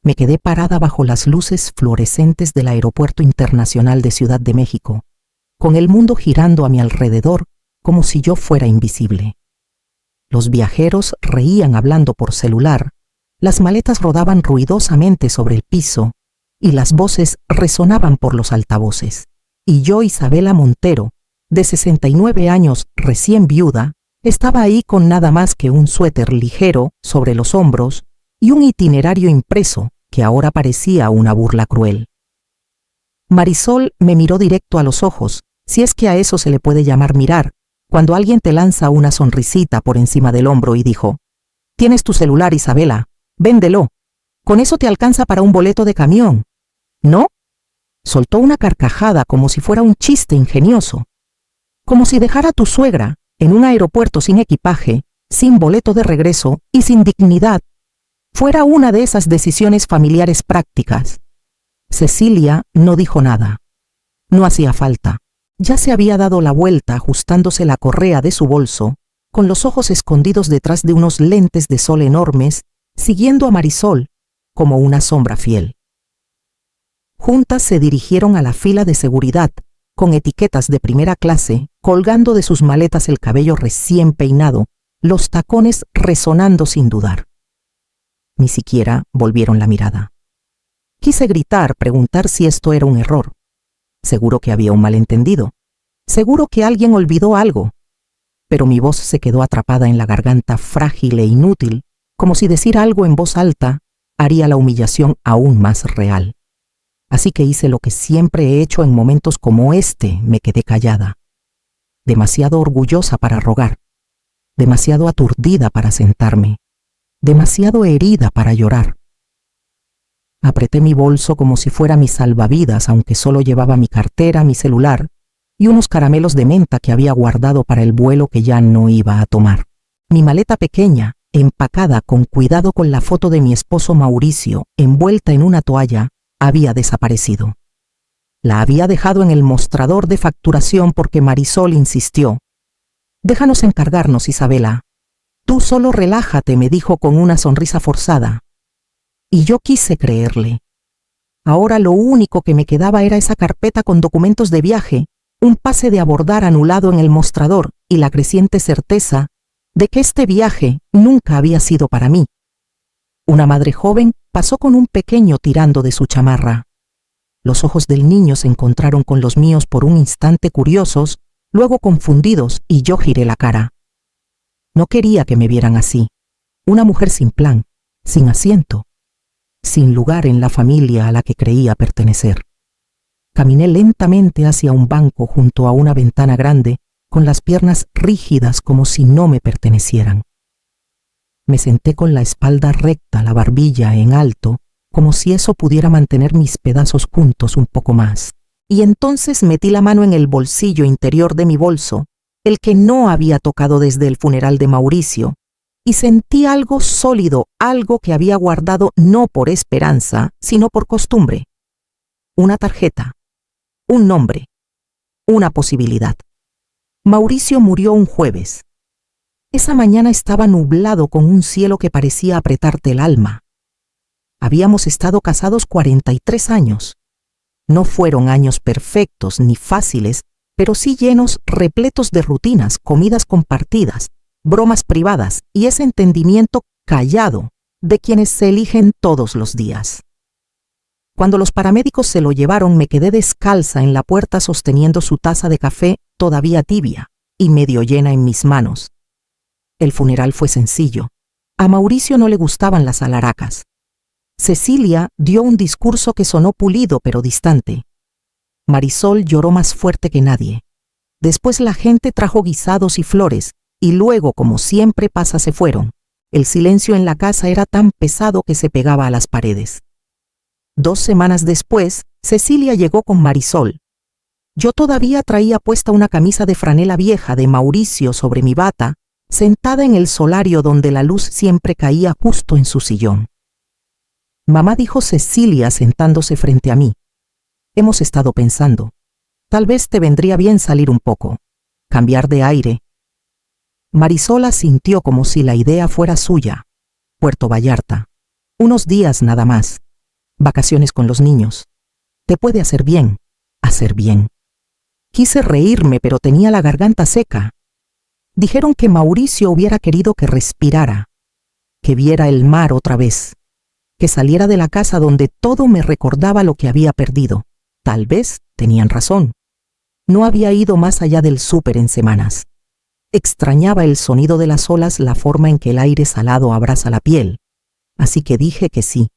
Me quedé parada bajo las luces fluorescentes del Aeropuerto Internacional de Ciudad de México, con el mundo girando a mi alrededor como si yo fuera invisible. Los viajeros reían hablando por celular, las maletas rodaban ruidosamente sobre el piso y las voces resonaban por los altavoces. Y yo, Isabela Montero, de 69 años, recién viuda, estaba ahí con nada más que un suéter ligero sobre los hombros y un itinerario impreso que ahora parecía una burla cruel. Marisol me miró directo a los ojos, si es que a eso se le puede llamar mirar, cuando alguien te lanza una sonrisita por encima del hombro, y dijo: «Tienes tu celular, Isabela, véndelo. Con eso te alcanza para un boleto de camión». ¿No? Soltó una carcajada como si fuera un chiste ingenioso. Como si dejar a tu suegra en un aeropuerto sin equipaje, sin boleto de regreso y sin dignidad fuera una de esas decisiones familiares prácticas. Cecilia no dijo nada. No hacía falta. Ya se había dado la vuelta ajustándose la correa de su bolso, con los ojos escondidos detrás de unos lentes de sol enormes, siguiendo a Marisol como una sombra fiel. Juntas se dirigieron a la fila de seguridad, con etiquetas de primera clase, colgando de sus maletas el cabello recién peinado, los tacones resonando sin dudar. Ni siquiera volvieron la mirada. Quise gritar, preguntar si esto era un error. Seguro que había un malentendido. Seguro que alguien olvidó algo. Pero mi voz se quedó atrapada en la garganta frágil e inútil, como si decir algo en voz alta haría la humillación aún más real. Así que hice lo que siempre he hecho en momentos como este, me quedé callada. Demasiado orgullosa para rogar. Demasiado aturdida para sentarme. Demasiado herida para llorar. Apreté mi bolso como si fuera mi salvavidas, aunque solo llevaba mi cartera, mi celular y unos caramelos de menta que había guardado para el vuelo que ya no iba a tomar. Mi maleta pequeña, empacada con cuidado con la foto de mi esposo Mauricio, envuelta en una toalla, había desaparecido. La había dejado en el mostrador de facturación porque Marisol insistió. «Déjanos encargarnos, Isabela. Tú solo relájate», me dijo con una sonrisa forzada. Y yo quise creerle. Ahora lo único que me quedaba era esa carpeta con documentos de viaje, un pase de abordar anulado en el mostrador y la creciente certeza de que este viaje nunca había sido para mí. Una madre joven pasó con un pequeño tirando de su chamarra. Los ojos del niño se encontraron con los míos por un instante, curiosos, luego confundidos, y yo giré la cara. No quería que me vieran así. Una mujer sin plan, sin asiento, sin lugar en la familia a la que creía pertenecer. Caminé lentamente hacia un banco junto a una ventana grande, con las piernas rígidas como si no me pertenecieran. Me senté con la espalda recta, la barbilla en alto, como si eso pudiera mantener mis pedazos juntos un poco más. Y entonces metí la mano en el bolsillo interior de mi bolso, el que no había tocado desde el funeral de Mauricio, y sentí algo sólido, algo que había guardado no por esperanza, sino por costumbre. Una tarjeta, un nombre, una posibilidad. Mauricio murió un jueves. Esa mañana estaba nublado con un cielo que parecía apretarte el alma. Habíamos estado casados 43 años. No fueron años perfectos ni fáciles, pero sí llenos, repletos de rutinas, comidas compartidas, bromas privadas y ese entendimiento callado de quienes se eligen todos los días. Cuando los paramédicos se lo llevaron, me quedé descalza en la puerta sosteniendo su taza de café todavía tibia y medio llena en mis manos. El funeral fue sencillo. A Mauricio no le gustaban las alaracas. Cecilia dio un discurso que sonó pulido pero distante. Marisol lloró más fuerte que nadie. Después la gente trajo guisados y flores, y luego, como siempre pasa, se fueron. El silencio en la casa era tan pesado que se pegaba a las paredes. 2 semanas después, Cecilia llegó con Marisol. Yo todavía traía puesta una camisa de franela vieja de Mauricio sobre mi bata, sentada en el solario donde la luz siempre caía justo en su sillón. «Mamá», dijo Cecilia sentándose frente a mí. «Hemos estado pensando. Tal vez te vendría bien salir un poco, cambiar de aire». Marisol asintió como si la idea fuera suya. Puerto Vallarta. Unos días nada más. vacaciones con los niños. Te puede hacer bien, hacer bien. Quise reírme, pero tenía la garganta seca. Dijeron que Mauricio hubiera querido que respirara, que viera el mar otra vez, que saliera de la casa donde todo me recordaba lo que había perdido. Tal vez tenían razón. No había ido más allá del súper en semanas. Extrañaba el sonido de las olas, la forma en que el aire salado abraza la piel. Así que dije que sí.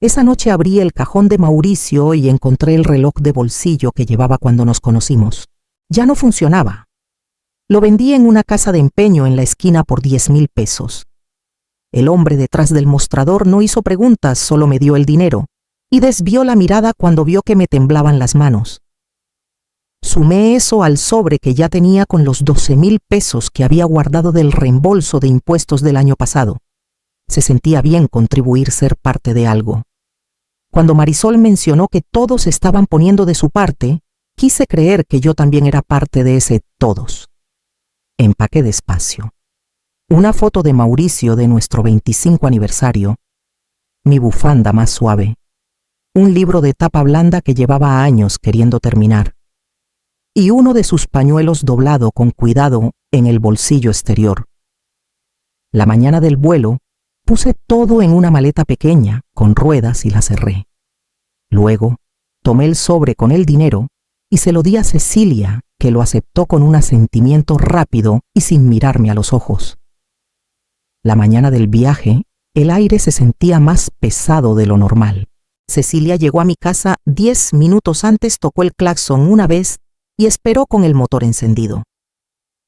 Esa noche abrí el cajón de Mauricio y encontré el reloj de bolsillo que llevaba cuando nos conocimos. Ya no funcionaba. Lo vendí en una casa de empeño en la esquina por 10,000 pesos. El hombre detrás del mostrador no hizo preguntas, solo me dio el dinero, y desvió la mirada cuando vio que me temblaban las manos. Sumé eso al sobre que ya tenía con los 12,000 pesos que había guardado del reembolso de impuestos del año pasado. Se sentía bien contribuir, ser parte de algo. Cuando Marisol mencionó que todos estaban poniendo de su parte, quise creer que yo también era parte de ese todos. Empaqué despacio. Una foto de Mauricio de nuestro 25 aniversario, mi bufanda más suave, un libro de tapa blanda que llevaba años queriendo terminar, y uno de sus pañuelos doblado con cuidado en el bolsillo exterior. La mañana del vuelo, puse todo en una maleta pequeña, con ruedas, y la cerré. Luego, tomé el sobre con el dinero y se lo di a Cecilia, que lo aceptó con un asentimiento rápido y sin mirarme a los ojos. La mañana del viaje, el aire se sentía más pesado de lo normal. Cecilia llegó a mi casa 10 minutos antes, tocó el claxon una vez y esperó con el motor encendido.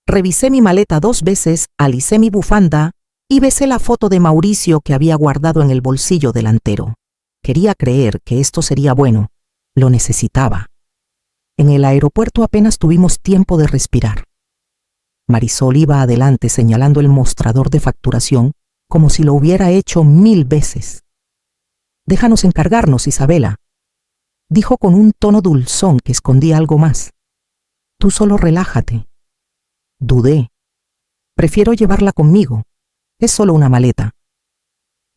Revisé mi maleta 2 veces, alicé mi bufanda y besé la foto de Mauricio que había guardado en el bolsillo delantero. Quería creer que esto sería bueno. Lo necesitaba. En el aeropuerto apenas tuvimos tiempo de respirar. Marisol iba adelante señalando el mostrador de facturación como si lo hubiera hecho 1000 veces. «Déjanos encargarnos, Isabela», dijo con un tono dulzón que escondía algo más. «Tú solo relájate». Dudé. «Prefiero llevarla conmigo. Es solo una maleta».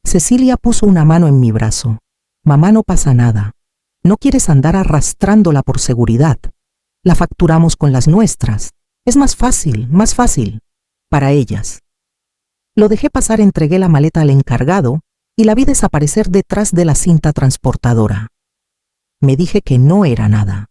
Cecilia puso una mano en mi brazo. «Mamá, no pasa nada. No quieres andar arrastrándola por seguridad. La facturamos con las nuestras. Es más fácil, para ellas». Lo dejé pasar, entregué la maleta al encargado y la vi desaparecer detrás de la cinta transportadora. Me dije que no era nada.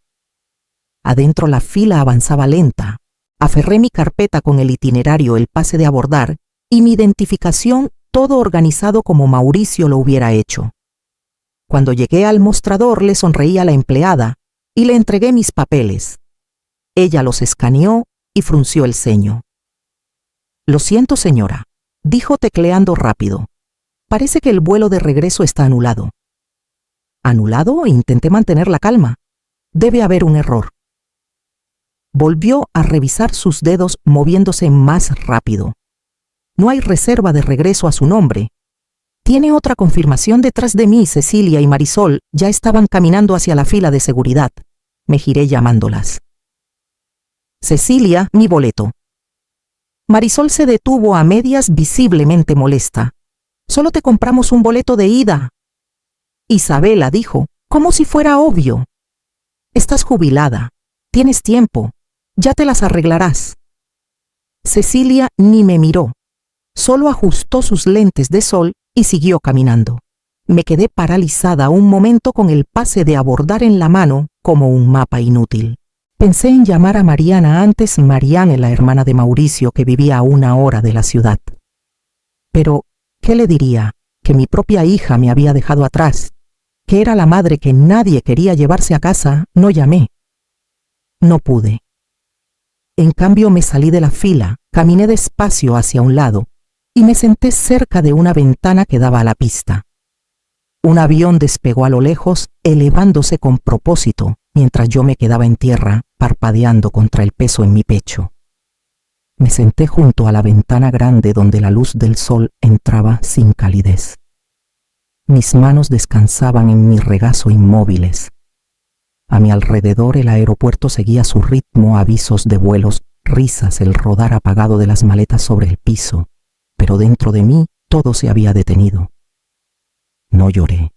Adentro la fila avanzaba lenta. Aferré mi carpeta con el itinerario, el pase de abordar y mi identificación, todo organizado como Mauricio lo hubiera hecho. Cuando llegué al mostrador le sonreí a la empleada y le entregué mis papeles. Ella los escaneó y frunció el ceño. «Lo siento, señora», dijo tecleando rápido. «Parece que el vuelo de regreso está anulado». «¿Anulado?», intenté mantener la calma. «Debe haber un error». Volvió a revisar sus dedos moviéndose más rápido. «No hay reserva de regreso a su nombre». «Tiene otra confirmación detrás de mí». Cecilia y Marisol ya estaban caminando hacia la fila de seguridad. Me giré llamándolas. «Cecilia, mi boleto». Marisol se detuvo a medias, visiblemente molesta. «Solo te compramos un boleto de ida». Isabela dijo, como si fuera obvio. «Estás jubilada. Tienes tiempo. Ya te las arreglarás». Cecilia ni me miró. Solo ajustó sus lentes de sol y siguió caminando. Me quedé paralizada un momento con el pase de abordar en la mano como un mapa inútil. Pensé en llamar a Mariana antes, Mariana, la hermana de Mauricio, que vivía a 1 hora de la ciudad. Pero, ¿qué le diría? Que mi propia hija me había dejado atrás, que era la madre que nadie quería llevarse a casa. No llamé. No pude. En cambio me salí de la fila, caminé despacio hacia un lado y me senté cerca de una ventana que daba a la pista. Un avión despegó a lo lejos, elevándose con propósito, mientras yo me quedaba en tierra, parpadeando contra el peso en mi pecho. Me senté junto a la ventana grande donde la luz del sol entraba sin calidez. Mis manos descansaban en mi regazo inmóviles. A mi alrededor el aeropuerto seguía su ritmo, avisos de vuelos, risas, el rodar apagado de las maletas sobre el piso, pero dentro de mí todo se había detenido. No lloré.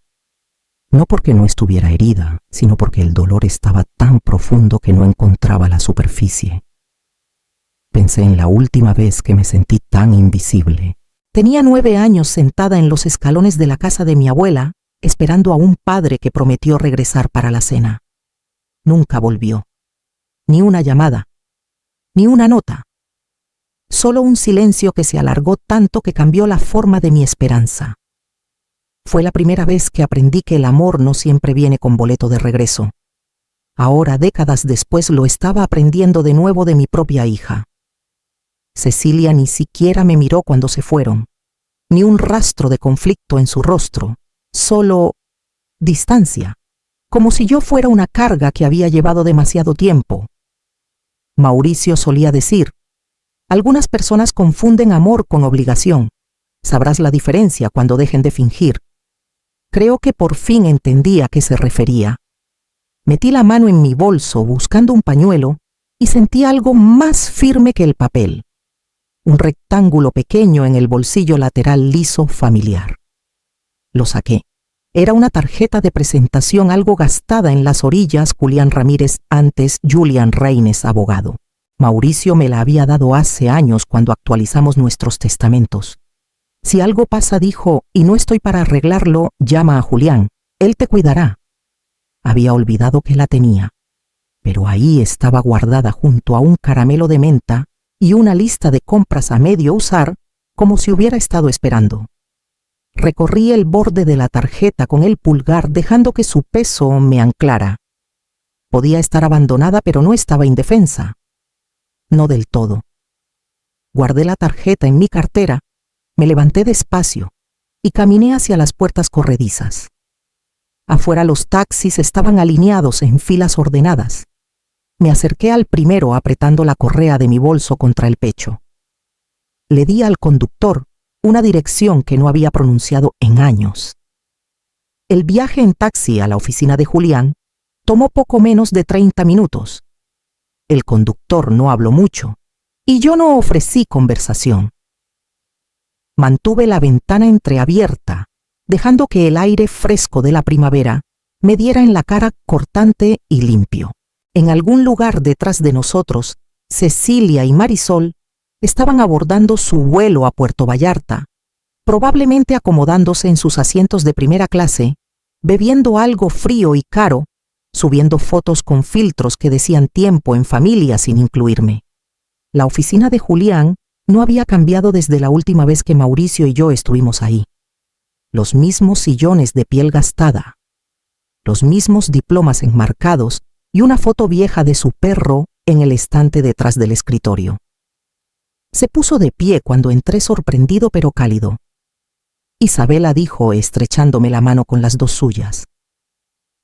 No porque no estuviera herida, sino porque el dolor estaba tan profundo que no encontraba la superficie. Pensé en la última vez que me sentí tan invisible. Tenía 9 años sentada en los escalones de la casa de mi abuela, esperando a un padre que prometió regresar para la cena. Nunca volvió. Ni una llamada, ni una nota. Solo un silencio que se alargó tanto que cambió la forma de mi esperanza. Fue la primera vez que aprendí que el amor no siempre viene con boleto de regreso. Ahora, décadas después, lo estaba aprendiendo de nuevo de mi propia hija. Cecilia ni siquiera me miró cuando se fueron, ni un rastro de conflicto en su rostro, solo distancia, como si yo fuera una carga que había llevado demasiado tiempo. Mauricio solía decir: algunas personas confunden amor con obligación. Sabrás la diferencia cuando dejen de fingir. Creo que por fin entendí a qué se refería. Metí la mano en mi bolso buscando un pañuelo y sentí algo más firme que el papel. Un rectángulo pequeño en el bolsillo lateral liso familiar. Lo saqué. Era una tarjeta de presentación algo gastada en las orillas, Julián Ramírez, antes Julián Reines, abogado. Mauricio me la había dado hace años cuando actualizamos nuestros testamentos. Si algo pasa, dijo, y no estoy para arreglarlo, llama a Julián. Él te cuidará. Había olvidado que la tenía, pero ahí estaba guardada junto a un caramelo de menta y una lista de compras a medio usar, como si hubiera estado esperando. Recorrí el borde de la tarjeta con el pulgar, dejando que su peso me anclara. Podía estar abandonada, pero no estaba indefensa. No del todo. Guardé la tarjeta en mi cartera, me levanté despacio y caminé hacia las puertas corredizas. Afuera los taxis estaban alineados en filas ordenadas. Me acerqué al primero apretando la correa de mi bolso contra el pecho. Le di al conductor una dirección que no había pronunciado en años. El viaje en taxi a la oficina de Julián tomó poco menos de 30 minutos. El conductor no habló mucho y yo no ofrecí conversación. Mantuve la ventana entreabierta, dejando que el aire fresco de la primavera me diera en la cara cortante y limpio. En algún lugar detrás de nosotros, Cecilia y Marisol estaban abordando su vuelo a Puerto Vallarta, probablemente acomodándose en sus asientos de primera clase, bebiendo algo frío y caro, subiendo fotos con filtros que decían tiempo en familia sin incluirme. La oficina de Julián no había cambiado desde la última vez que Mauricio y yo estuvimos ahí. Los mismos sillones de piel gastada, los mismos diplomas enmarcados y una foto vieja de su perro en el estante detrás del escritorio. Se puso de pie cuando entré, sorprendido pero cálido. Isabela, dijo, estrechándome la mano con las dos suyas.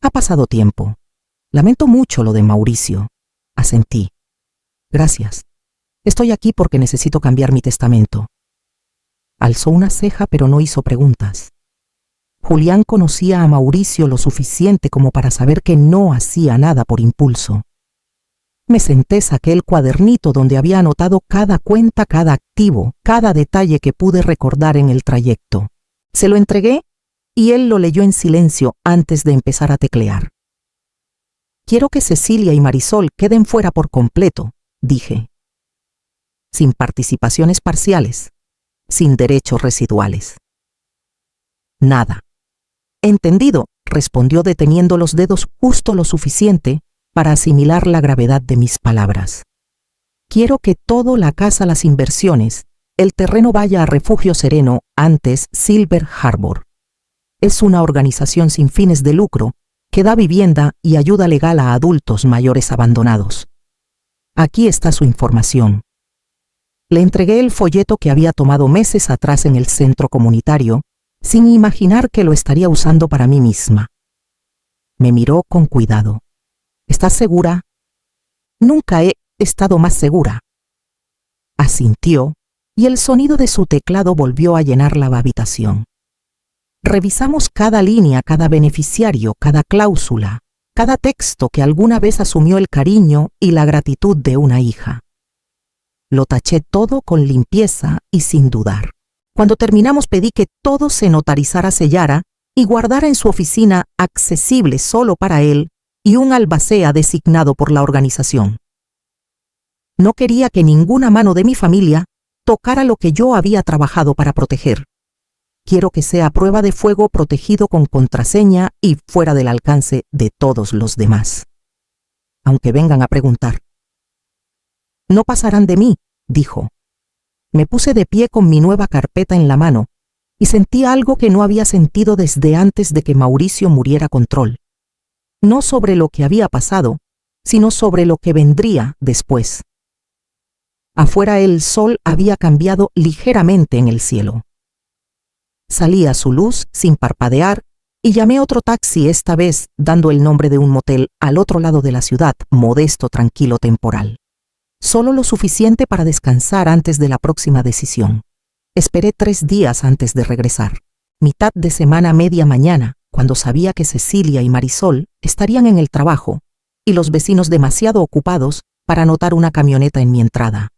Ha pasado tiempo. Lamento mucho lo de Mauricio. Asentí. Gracias. Estoy aquí porque necesito cambiar mi testamento. Alzó una ceja, pero no hizo preguntas. Julián conocía a Mauricio lo suficiente como para saber que no hacía nada por impulso. Me senté, saqué el cuadernito donde había anotado cada cuenta, cada activo, cada detalle que pude recordar en el trayecto. Se lo entregué y él lo leyó en silencio antes de empezar a teclear. Quiero que Cecilia y Marisol queden fuera por completo, dije. Sin participaciones parciales, sin derechos residuales. Nada. Entendido, respondió deteniendo los dedos justo lo suficiente para asimilar la gravedad de mis palabras. Quiero que todo, la casa, las inversiones, el terreno vaya a Refugio Sereno, antes Silver Harbor. Es una organización sin fines de lucro que da vivienda y ayuda legal a adultos mayores abandonados. Aquí está su información. Le entregué el folleto que había tomado meses atrás en el centro comunitario, sin imaginar que lo estaría usando para mí misma. Me miró con cuidado. ¿Estás segura? Nunca he estado más segura. Asintió, y el sonido de su teclado volvió a llenar la habitación. Revisamos cada línea, cada beneficiario, cada cláusula, cada texto que alguna vez asumió el cariño y la gratitud de una hija. Lo taché todo con limpieza y sin dudar. Cuando terminamos pedí que todo se notarizara, sellara y guardara en su oficina, accesible solo para él, y un albacea designado por la organización. No quería que ninguna mano de mi familia tocara lo que yo había trabajado para proteger. Quiero que sea prueba de fuego protegido con contraseña y fuera del alcance de todos los demás. Aunque vengan a preguntar. No pasarán de mí, dijo. Me puse de pie con mi nueva carpeta en la mano y sentí algo que no había sentido desde antes de que Mauricio muriera con Troll. No sobre lo que había pasado, sino sobre lo que vendría después. Afuera el sol había cambiado ligeramente en el cielo. Salí a su luz sin parpadear y llamé otro taxi, esta vez dando el nombre de un motel al otro lado de la ciudad, modesto, tranquilo, temporal. Solo lo suficiente para descansar antes de la próxima decisión. Esperé 3 días antes de regresar. Mitad de semana, media mañana, cuando sabía que Cecilia y Marisol estarían en el trabajo y los vecinos demasiado ocupados para notar una camioneta en mi entrada.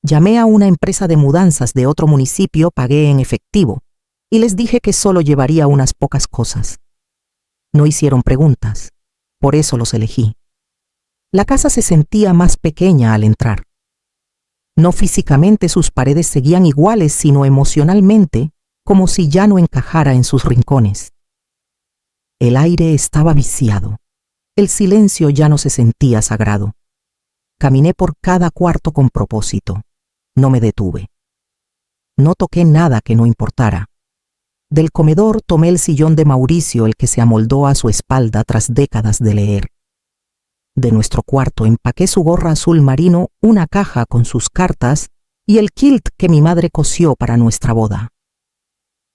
Llamé a una empresa de mudanzas de otro municipio, pagué en efectivo y les dije que solo llevaría unas pocas cosas. No hicieron preguntas, por eso los elegí. La casa se sentía más pequeña al entrar. No físicamente sus paredes seguían iguales, sino emocionalmente, como si ya no encajara en sus rincones. El aire estaba viciado. El silencio ya no se sentía sagrado. Caminé por cada cuarto con propósito. No me detuve. No toqué nada que no importara. Del comedor tomé el sillón de Mauricio, el que se amoldó a su espalda tras décadas de leer. De nuestro cuarto empaqué su gorra azul marino, una caja con sus cartas y el kilt que mi madre cosió para nuestra boda.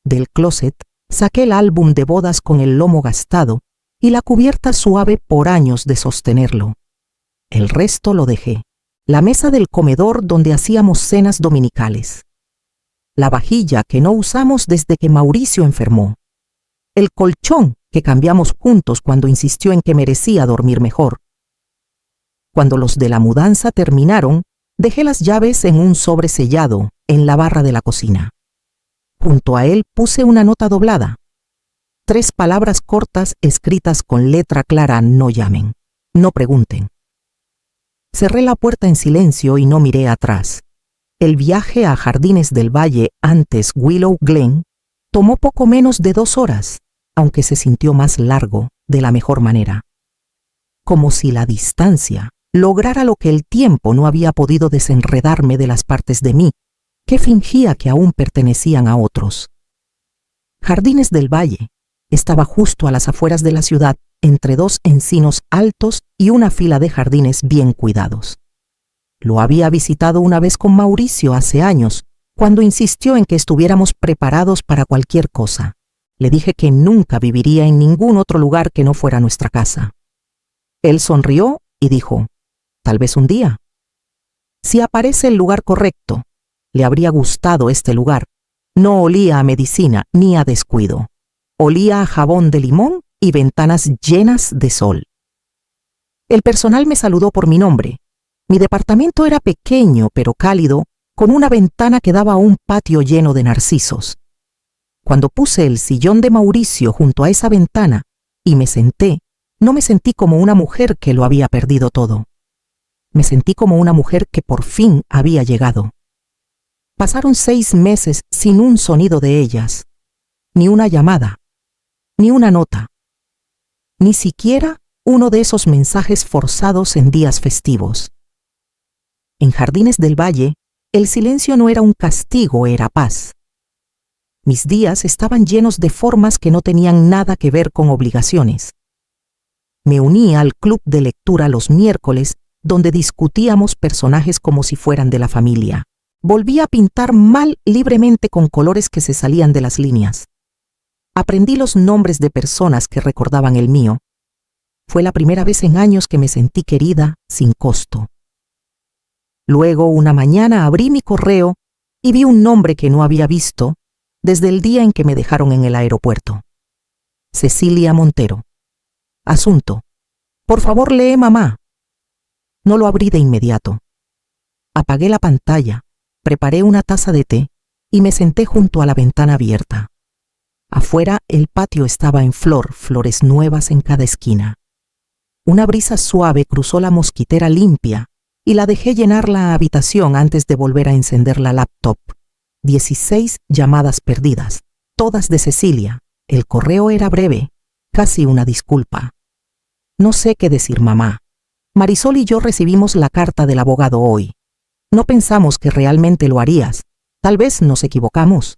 Del closet saqué el álbum de bodas con el lomo gastado y la cubierta suave por años de sostenerlo. El resto lo dejé. La mesa del comedor donde hacíamos cenas dominicales. La vajilla que no usamos desde que Mauricio enfermó. El colchón que cambiamos juntos cuando insistió en que merecía dormir mejor. Cuando los de la mudanza terminaron, dejé las llaves en un sobre sellado en la barra de la cocina. Junto a él puse una nota doblada. 3 palabras cortas escritas con letra clara: no llamen, no pregunten. Cerré la puerta en silencio y no miré atrás. El viaje a Jardines del Valle, antes Willow Glen, tomó poco menos de 2 horas, aunque se sintió más largo de la mejor manera. Como si la distancia lograra lo que el tiempo no había podido, desenredarme de las partes de mí que fingía que aún pertenecían a otros. Jardines del Valle estaba justo a las afueras de la ciudad, entre 2 encinos altos y una fila de jardines bien cuidados. Lo había visitado una vez con Mauricio hace años, cuando insistió en que estuviéramos preparados para cualquier cosa. Le dije que nunca viviría en ningún otro lugar que no fuera nuestra casa. Él sonrió y dijo: tal vez un día. Si aparece el lugar correcto, le habría gustado este lugar. No olía a medicina ni a descuido. Olía a jabón de limón y ventanas llenas de sol. El personal me saludó por mi nombre. Mi departamento era pequeño pero cálido, con una ventana que daba a un patio lleno de narcisos. Cuando puse el sillón de Mauricio junto a esa ventana y me senté, no me sentí como una mujer que lo había perdido todo. Me sentí como una mujer que por fin había llegado. Pasaron 6 meses sin un sonido de ellas, ni una llamada, ni una nota, ni siquiera uno de esos mensajes forzados en días festivos. En Jardines del Valle, el silencio no era un castigo, era paz. Mis días estaban llenos de formas que no tenían nada que ver con obligaciones. Me uní al club de lectura los miércoles, donde discutíamos personajes como si fueran de la familia. Volví a pintar mal libremente con colores que se salían de las líneas. Aprendí los nombres de personas que recordaban el mío. Fue la primera vez en años que me sentí querida sin costo. Luego, una mañana abrí mi correo y vi un nombre que no había visto desde el día en que me dejaron en el aeropuerto. Cecilia Montero. Asunto: por favor, lee mamá. No lo abrí de inmediato. Apagué la pantalla, preparé una taza de té y me senté junto a la ventana abierta. Afuera el patio estaba en flor, flores nuevas en cada esquina. Una brisa suave cruzó la mosquitera limpia y la dejé llenar la habitación antes de volver a encender la laptop. 16 llamadas perdidas, todas de Cecilia. El correo era breve, casi una disculpa. No sé qué decir, mamá. Marisol y yo recibimos la carta del abogado hoy. No pensamos que realmente lo harías. Tal vez nos equivocamos.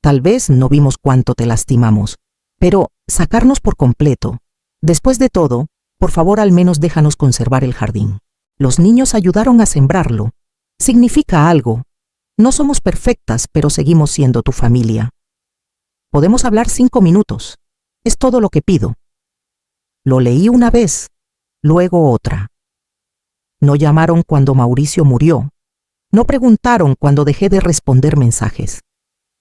Tal vez no vimos cuánto te lastimamos. Pero sacarnos por completo. Después de todo, por favor, al menos déjanos conservar el jardín. Los niños ayudaron a sembrarlo. Significa algo. No somos perfectas, pero seguimos siendo tu familia. Podemos hablar 5 minutos. Es todo lo que pido. Lo leí una vez, luego otra. No llamaron cuando Mauricio murió. No preguntaron cuando dejé de responder mensajes.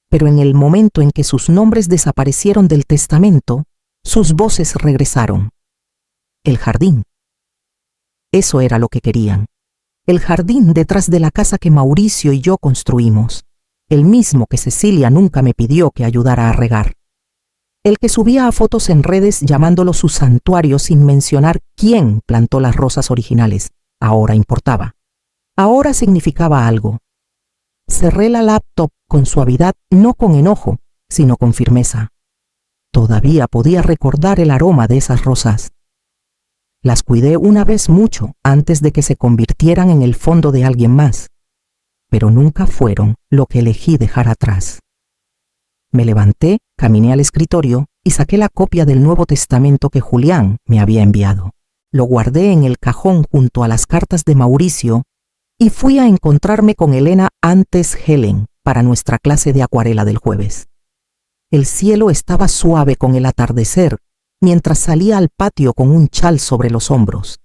Pero en el momento en que sus nombres desaparecieron del testamento, sus voces regresaron. El jardín. Eso era lo que querían. El jardín detrás de la casa que Mauricio y yo construimos. El mismo que Cecilia nunca me pidió que ayudara a regar. El que subía a fotos en redes llamándolo su santuario sin mencionar quién plantó las rosas originales. Ahora importaba. Ahora significaba algo. Cerré la laptop con suavidad, no con enojo, sino con firmeza. Todavía podía recordar el aroma de esas rosas. Las cuidé una vez mucho antes de que se convirtieran en el fondo de alguien más, pero nunca fueron lo que elegí dejar atrás. Me levanté, caminé al escritorio y saqué la copia del Nuevo Testamento que Julián me había enviado. Lo guardé en el cajón junto a las cartas de Mauricio y fui a encontrarme con Elena antes Helen para nuestra clase de acuarela del jueves. El cielo estaba suave con el atardecer mientras salía al patio con un chal sobre los hombros.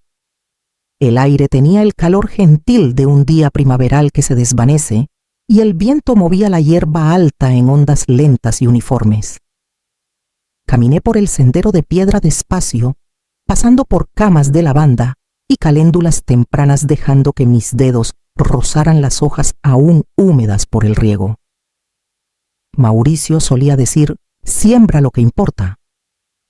El aire tenía el calor gentil de un día primaveral que se desvanece y el viento movía la hierba alta en ondas lentas y uniformes. Caminé por el sendero de piedra despacio, pasando por camas de lavanda y caléndulas tempranas dejando que mis dedos rozaran las hojas aún húmedas por el riego. Mauricio solía decir, siembra lo que importa.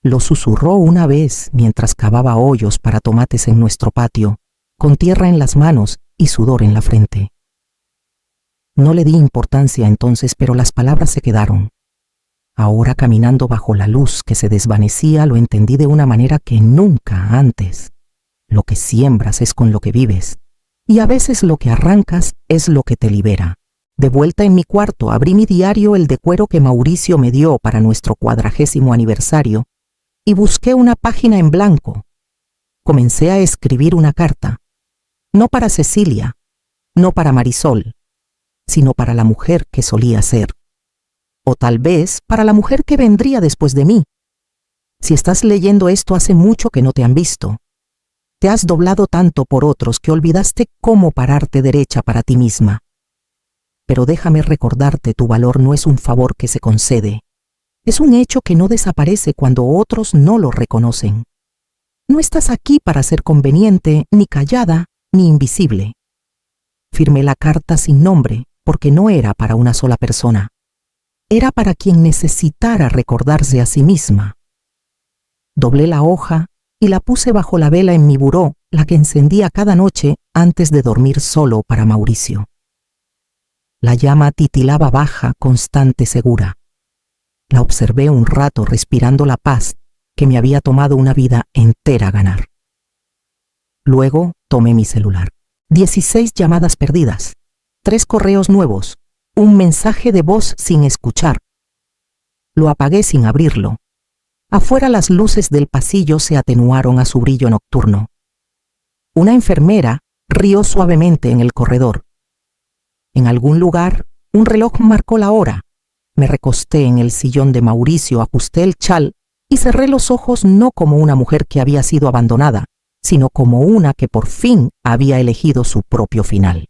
Lo susurró una vez mientras cavaba hoyos para tomates en nuestro patio, con tierra en las manos y sudor en la frente. No le di importancia entonces, pero las palabras se quedaron. Ahora, caminando bajo la luz que se desvanecía, lo entendí de una manera que nunca antes. Lo que siembras es con lo que vives, y a veces lo que arrancas es lo que te libera. De vuelta en mi cuarto, abrí mi diario, el de cuero que Mauricio me dio para nuestro 40º aniversario, y busqué una página en blanco. Comencé a escribir una carta, no para Cecilia, no para Marisol, sino para la mujer que solía ser. O tal vez para la mujer que vendría después de mí. Si estás leyendo esto, hace mucho que no te han visto. Te has doblado tanto por otros que olvidaste cómo pararte derecha para ti misma. Pero déjame recordarte, tu valor no es un favor que se concede. Es un hecho que no desaparece cuando otros no lo reconocen. No estás aquí para ser conveniente, ni callada, ni invisible. Firmé la carta sin nombre porque no era para una sola persona. Era para quien necesitara recordarse a sí misma. Doblé la hoja y la puse bajo la vela en mi buró, la que encendía cada noche antes de dormir solo para Mauricio. La llama titilaba baja, constante, segura. La observé un rato respirando la paz que me había tomado una vida entera ganar. Luego tomé mi celular. 16 llamadas perdidas, 3 correos nuevos, un mensaje de voz sin escuchar. Lo apagué sin abrirlo. Afuera las luces del pasillo se atenuaron a su brillo nocturno. Una enfermera rió suavemente en el corredor. En algún lugar, un reloj marcó la hora. Me recosté en el sillón de Mauricio, ajusté el chal y cerré los ojos, no como una mujer que había sido abandonada, sino como una que por fin había elegido su propio final.